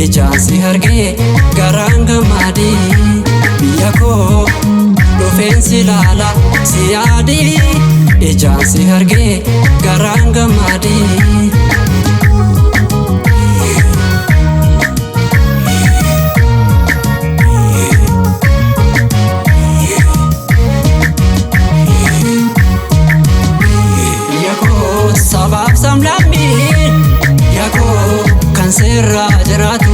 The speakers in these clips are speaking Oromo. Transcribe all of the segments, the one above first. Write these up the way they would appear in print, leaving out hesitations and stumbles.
ijaan si argee garaan gammadee biyya koo dhufeen si ilaala si yaadee ijaan si argee garaan gammadee. Sabaaf samlammiin yakoo kan seerraa jiraatu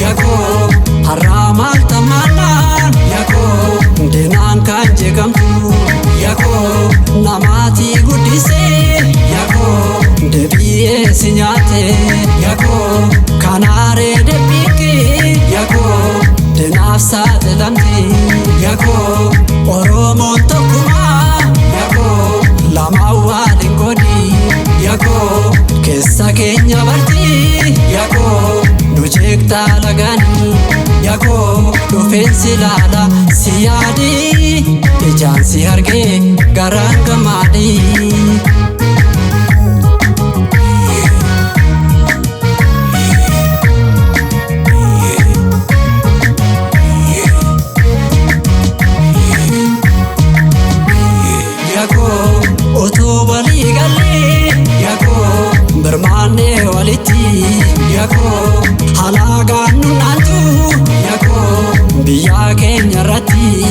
yakoo har'aa maal tammannaan yakoo dinaan kan jeeqamtu yakoo namaatii guddisee yakoo deebi'ee si nyaate yakoo kanaaree deebiiqii yakoo dinaaf saaxilamti yakoo Oromoon tokkumaa yakoo lama waliin godhi yakoo keessa keenya bartii yakoo nu jeeqtaa laganii yakoo dhufeen si ilaala si yaadii ijaan si argee garaan gammadee. Otoo walii galee yakoo birmaannee walitti yakoo halaagaan nu naantu yakoo biyya keenya irratti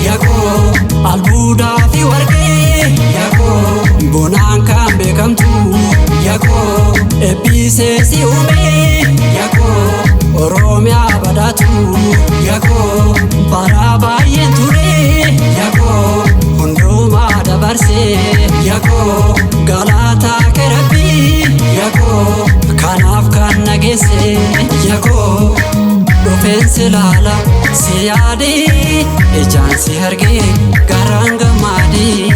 yakoo albuudaa fi warqee yakoo bunaan kan beekamtu yakoo eebbisee si uumee yakoo Oromiyaa badhaatu yakoo bara baay'een ture yakoo hundumaa dabarsee yakoo galaataa kee Rabbii yakoo kanaaf kan nageesse yakoo dhufeen si ilaala si yaadee ijaan si argee garaan gammadee.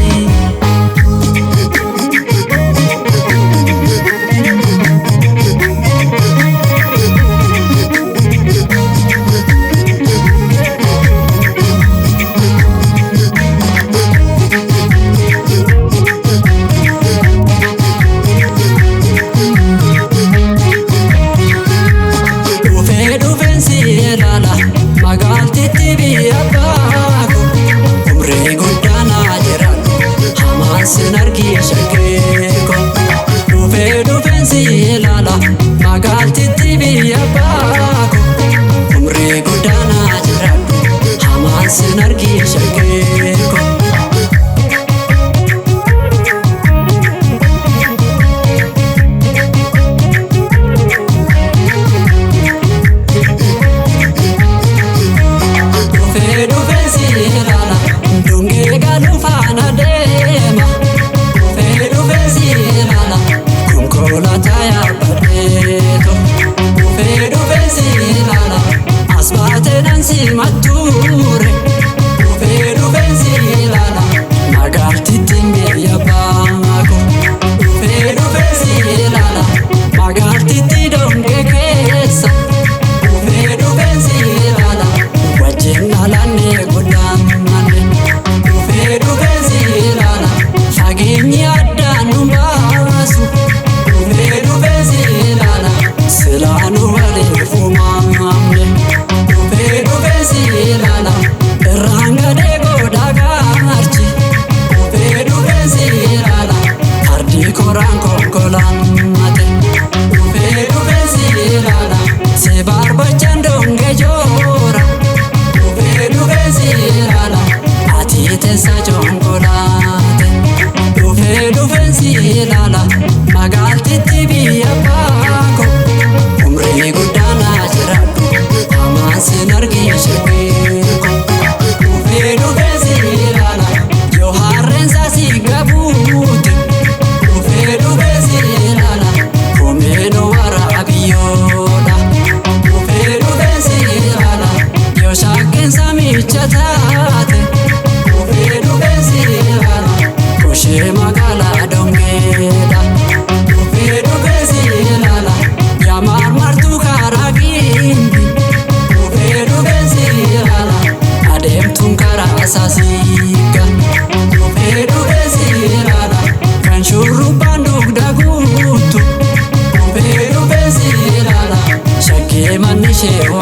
Magaaltitti biyya baako umrii guddaanaa jiran kee